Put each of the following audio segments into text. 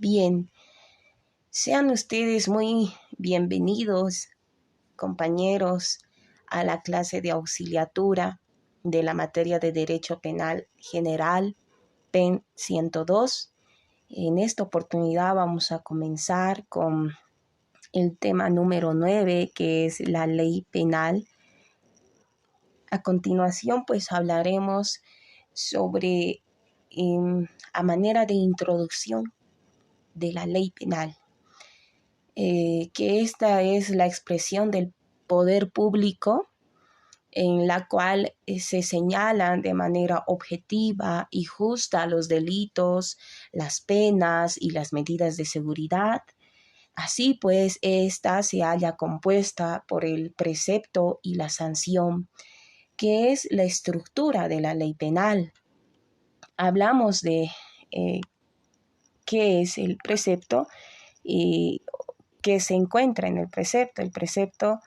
Bien, sean ustedes muy bienvenidos, compañeros, a la clase de auxiliatura de la materia de Derecho Penal General, PEN 102. En esta oportunidad vamos a comenzar con el tema número 9, que es la ley penal. A continuación, pues hablaremos sobre a manera de introducción de la ley penal, que esta es la expresión del poder público en la cual se señalan de manera objetiva y justa los delitos, las penas y las medidas de seguridad. Así pues, esta se halla compuesta por el precepto y la sanción, que es la estructura de la ley penal. Hablamos de qué es el precepto y qué se encuentra en el precepto. El precepto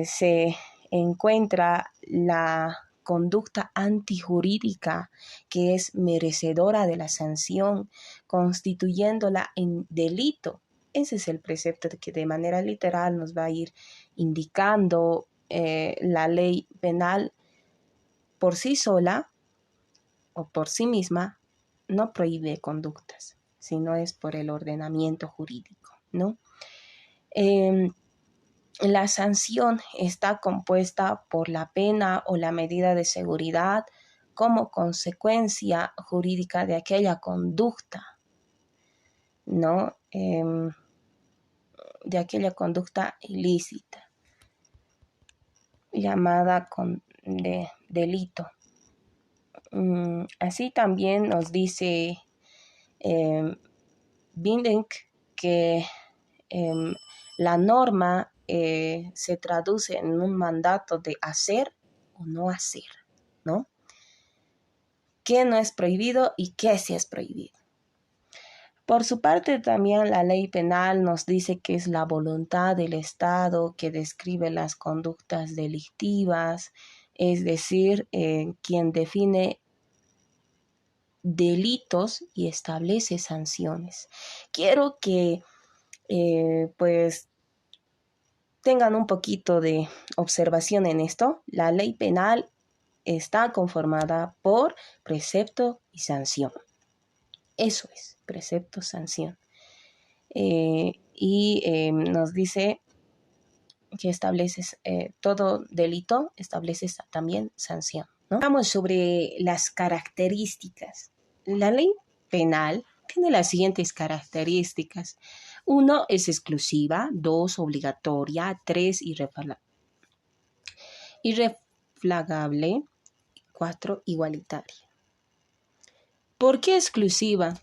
se encuentra la conducta antijurídica que es merecedora de la sanción, constituyéndola en delito. Ese es el precepto que de manera literal nos va a ir indicando la ley penal por sí sola o por sí misma no prohíbe conductas, sino es por el ordenamiento jurídico, ¿no? La sanción está compuesta por la pena o la medida de seguridad como consecuencia jurídica de aquella conducta, ¿no? De aquella conducta ilícita, llamada de delito. Así también nos dice Binding que la norma se traduce en un mandato de hacer o no hacer, ¿no? ¿Qué no es prohibido y qué sí es prohibido? Por su parte, también la ley penal nos dice que es la voluntad del Estado que describe las conductas delictivas, es decir, quien define delitos y establece sanciones. Quiero que pues tengan un poquito de observación en esto. La ley penal está conformada por precepto y sanción. Eso es, precepto, sanción. Nos dice que estableces todo delito, estableces también sanción, ¿no? Vamos sobre las características. La ley penal tiene las siguientes características. 1, es exclusiva. 2, obligatoria. 3, irrefragable. 4, igualitaria. ¿Por qué exclusiva?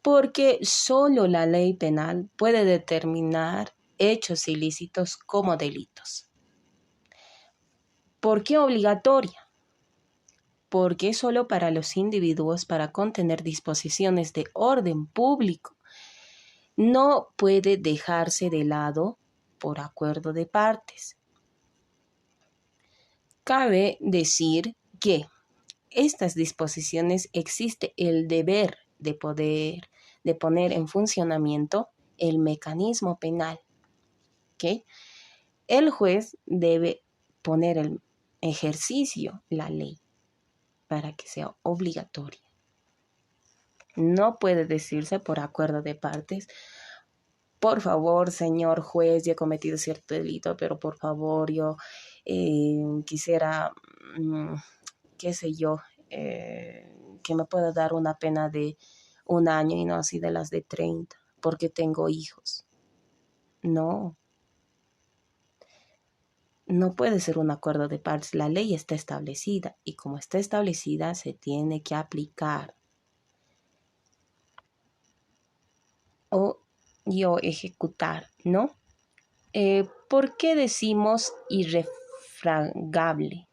Porque solo la ley penal puede determinar hechos ilícitos como delitos. ¿Por qué obligatoria? Porque es solo para los individuos para contener disposiciones de orden público. No puede dejarse de lado por acuerdo de partes. Cabe decir que estas disposiciones existe el deber de poner en funcionamiento el mecanismo penal. ¿Okay? El juez debe poner en ejercicio la ley para que sea obligatoria. No puede decirse por acuerdo de partes: por favor, señor juez, yo he cometido cierto delito, pero por favor, yo quisiera, qué sé yo, que me pueda dar una pena de 1 año y no así de las de 30, porque tengo hijos. No puede ser un acuerdo de partes. La ley está establecida y como está establecida se tiene que aplicar o ejecutar, ¿no? ¿Por qué decimos irrefragable?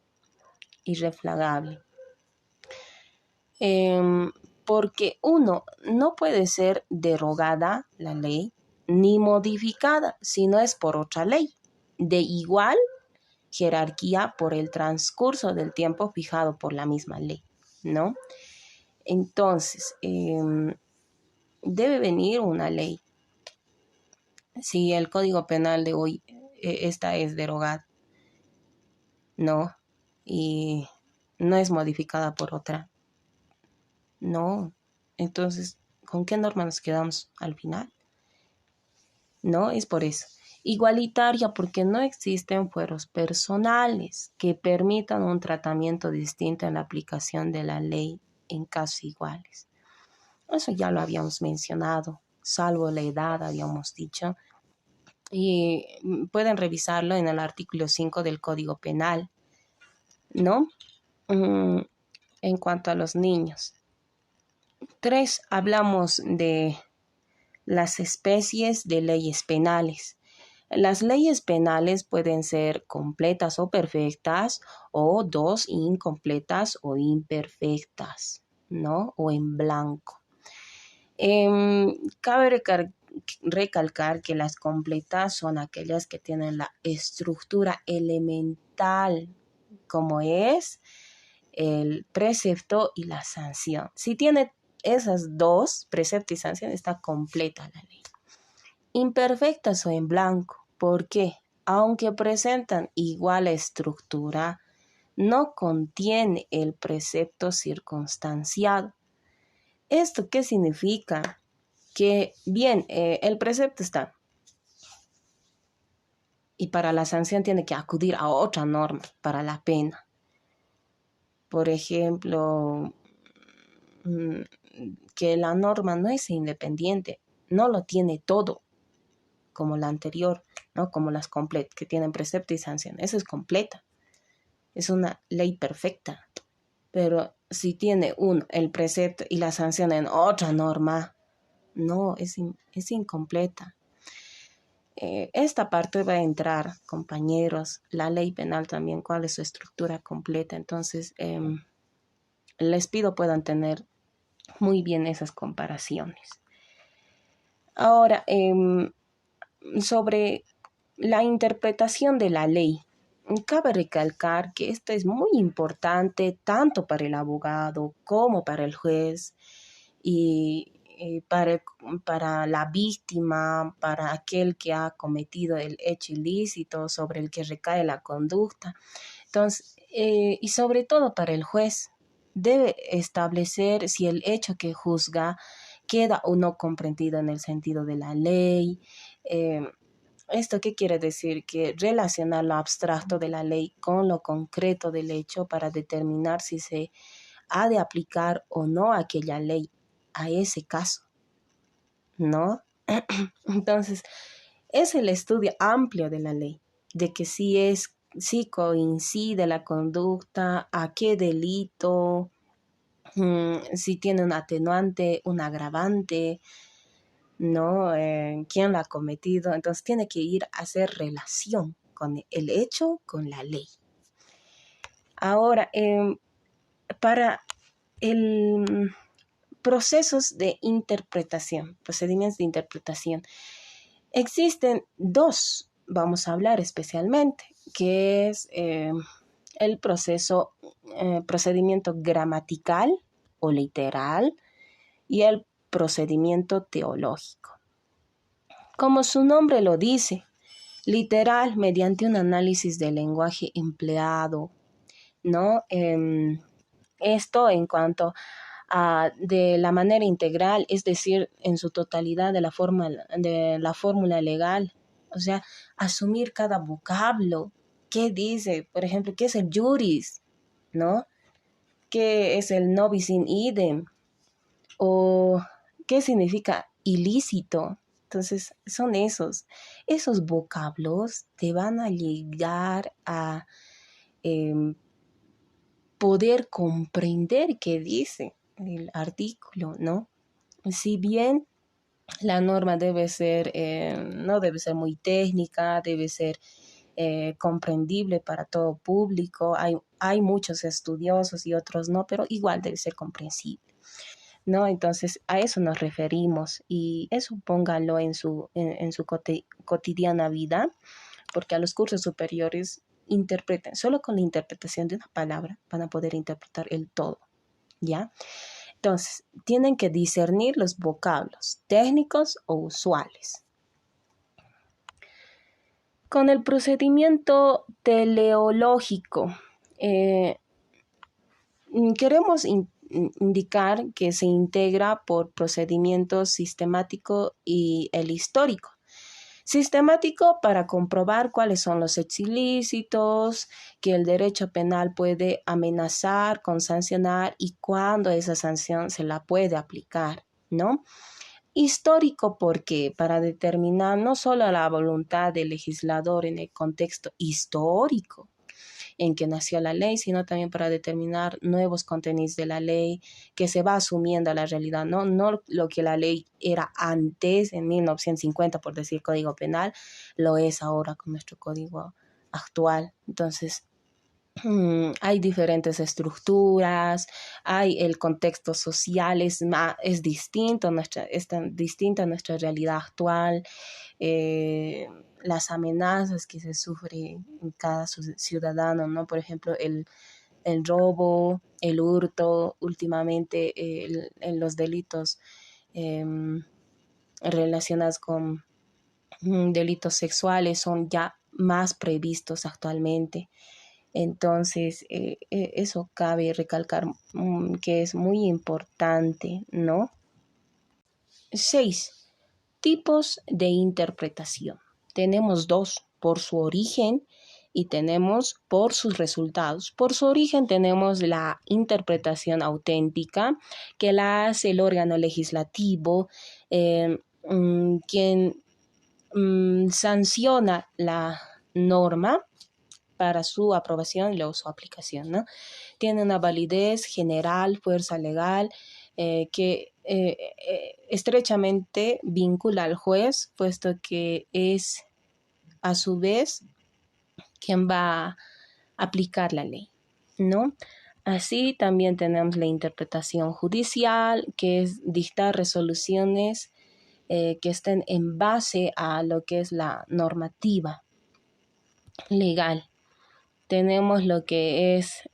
Porque 1, no puede ser derogada la ley ni modificada si no es por otra ley de igual jerarquía por el transcurso del tiempo fijado por la misma ley, ¿no? Entonces, debe venir una ley. Si el Código Penal de hoy, esta es derogada, no, y no es modificada por otra, no. Entonces, ¿con qué norma nos quedamos al final? No, es por eso. Igualitaria porque no existen fueros personales que permitan un tratamiento distinto en la aplicación de la ley en casos iguales. Eso ya lo habíamos mencionado, salvo la edad, habíamos dicho. Y pueden revisarlo en el artículo 5 del Código Penal, ¿no? En cuanto a los niños. 3, hablamos de las especies de leyes penales. Las leyes penales pueden ser completas o perfectas, o 2, incompletas o imperfectas, ¿no? O en blanco. Cabe recalcar que las completas son aquellas que tienen la estructura elemental, como es el precepto y la sanción. Si tiene esas dos, precepto y sanción, está completa la ley. Imperfectas o en blanco. ¿Por qué? Aunque presentan igual estructura, no contiene el precepto circunstanciado. ¿Esto qué significa? Que bien, el precepto está y para la sanción tiene que acudir a otra norma para la pena. Por ejemplo, que la norma no es independiente, no lo tiene todo, como la anterior, ¿no? Como las completas, que tienen precepto y sanción. Esa es completa, es una ley perfecta. Pero si tiene el precepto y la sanción en otra norma, no, es incompleta. Esta parte va a entrar, compañeros, la ley penal también, cuál es su estructura completa. Entonces, les pido puedan tener muy bien esas comparaciones. Ahora, sobre la interpretación de la ley, cabe recalcar que esto es muy importante tanto para el abogado como para el juez y para la víctima, para aquel que ha cometido el hecho ilícito sobre el que recae la conducta. Entonces, y sobre todo para el juez, debe establecer si el hecho que juzga queda o no comprendido en el sentido de la ley. ¿Esto qué quiere decir? Que relacionar lo abstracto de la ley con lo concreto del hecho para determinar si se ha de aplicar o no aquella ley a ese caso, ¿no? Entonces, es el estudio amplio de la ley, de que si coincide la conducta, a qué delito, si tiene un atenuante, un agravante, ¿no? ¿Quién lo ha cometido? Entonces tiene que ir a hacer relación con el hecho, con la ley. Ahora, para el procesos de interpretación, procedimientos de interpretación, existen dos, vamos a hablar especialmente, que es el procedimiento gramatical o literal y el procedimiento teológico. Como su nombre lo dice, literal, mediante un análisis del lenguaje empleado, ¿no? Esto en cuanto a de la manera integral, es decir, en su totalidad de la fórmula legal, o sea, asumir cada vocablo. ¿Qué dice? Por ejemplo, ¿qué es el juris? ¿No? ¿Qué es el nobis in idem? ¿O qué significa ilícito? Entonces, son esos vocablos te van a llegar a poder comprender qué dice el artículo, ¿no? Si bien la norma debe ser, no debe ser muy técnica, debe ser comprendible para todo público, hay muchos estudiosos y otros no, pero igual debe ser comprensible, ¿no? Entonces a eso nos referimos y eso póngalo en su cotidiana vida, porque a los cursos superiores solo con la interpretación de una palabra van a poder interpretar el todo, ¿ya? Entonces, tienen que discernir los vocablos técnicos o usuales. Con el procedimiento teleológico, queremos indicar que se integra por procedimiento sistemático y el histórico. Sistemático para comprobar cuáles son los hechos ilícitos, que el derecho penal puede amenazar con sancionar y cuándo esa sanción se la puede aplicar, ¿no? Histórico porque para determinar no solo la voluntad del legislador en el contexto histórico en que nació la ley, sino también para determinar nuevos contenidos de la ley que se va asumiendo a la realidad, ¿no? No lo que la ley era antes, en 1950, por decir Código Penal, lo es ahora con nuestro código actual. Entonces, hay diferentes estructuras, hay el contexto social, es distinto, es tan distinta a nuestra realidad actual, las amenazas que se sufre en cada ciudadano, ¿no? Por ejemplo, el robo, el hurto, últimamente los delitos relacionados con delitos sexuales son ya más previstos actualmente. Entonces, eso cabe recalcar que es muy importante, ¿no? 6. Tipos de interpretación. Tenemos dos, por su origen y tenemos por sus resultados. Por su origen tenemos la interpretación auténtica que la hace el órgano legislativo, quien sanciona la norma para su aprobación y luego su aplicación, ¿no? Tiene una validez general, fuerza legal, que estrechamente vincula al juez, puesto que es a su vez quien va a aplicar la ley, ¿no? Así también tenemos la interpretación judicial, que es dictar resoluciones que estén en base a lo que es la normativa legal. Tenemos lo que es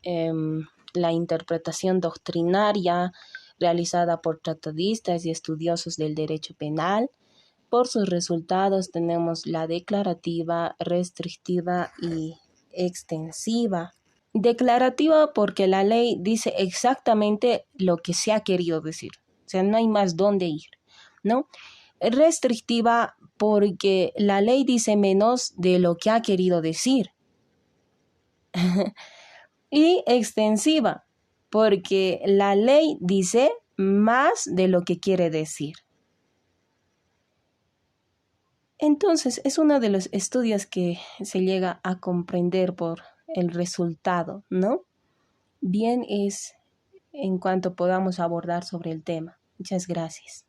la interpretación doctrinaria realizada por tratadistas y estudiosos del derecho penal. Por sus resultados tenemos la declarativa, restrictiva y extensiva. Declarativa porque la ley dice exactamente lo que se ha querido decir, o sea, no hay más dónde ir, ¿no? Restrictiva porque la ley dice menos de lo que ha querido decir. Y extensiva, porque la ley dice más de lo que quiere decir. Entonces, es uno de los estudios que se llega a comprender por el resultado, ¿no? Bien es en cuanto podamos abordar sobre el tema. Muchas gracias.